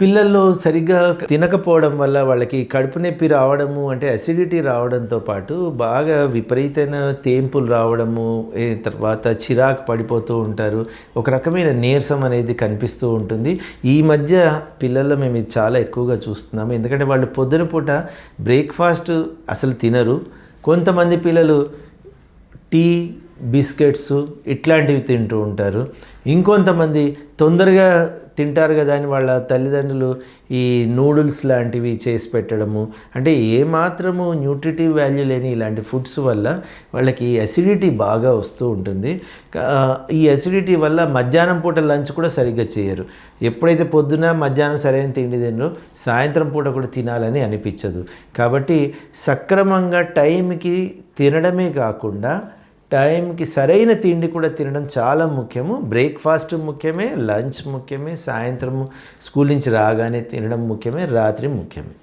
పిల్లల్లో సరిగ్గా తినకపోవడం వల్ల వాళ్ళకి కడుపు నొప్పి రావడము, అంటే అసిడిటీ రావడంతో పాటు బాగా విపరీతమైన తేంపులు రావడము, తర్వాత చిరాకు పడిపోతూ ఉంటారు. ఒక రకమైన నీరసం అనేది కనిపిస్తూ ఉంటుంది. ఈ మధ్య పిల్లల్లో మేము ఇది చాలా ఎక్కువగా చూస్తున్నాము. ఎందుకంటే వాళ్ళు పొద్దున పూట బ్రేక్ఫాస్ట్ అసలు తినరు. కొంతమంది పిల్లలు టీ, బిస్కెట్స్ ఇట్లాంటివి తింటూ ఉంటారు. ఇంకొంతమంది తొందరగా తింటారు కదా అని వాళ్ళ తల్లిదండ్రులు ఈ నూడిల్స్ లాంటివి చేసి పెట్టడము, అంటే ఏమాత్రము న్యూట్రిటివ్ వాల్యూ లేని ఇలాంటి ఫుడ్స్ వల్ల వాళ్ళకి అసిడిటీ బాగా వస్తూ ఉంటుంది. ఈ అసిడిటీ వల్ల మధ్యాహ్నం పూట లంచ్ కూడా సరిగ్గా చేయరు. ఎప్పుడైతే పొద్దున మధ్యాహ్నం సరైన తిండి తినరో సాయంత్రం పూట కూడా తినాలని అనిపించదు. కాబట్టి సక్రమంగా టైంకి తినడమే కాకుండా టైంకి సరైన తిండి కూడా తినడం చాలా ముఖ్యము. బ్రేక్ఫాస్ట్ ముఖ్యమే, లంచ్ ముఖ్యమే, సాయంత్రం స్కూల్ నుంచి రాగానే తినడం ముఖ్యమే, రాత్రి ముఖ్యమే.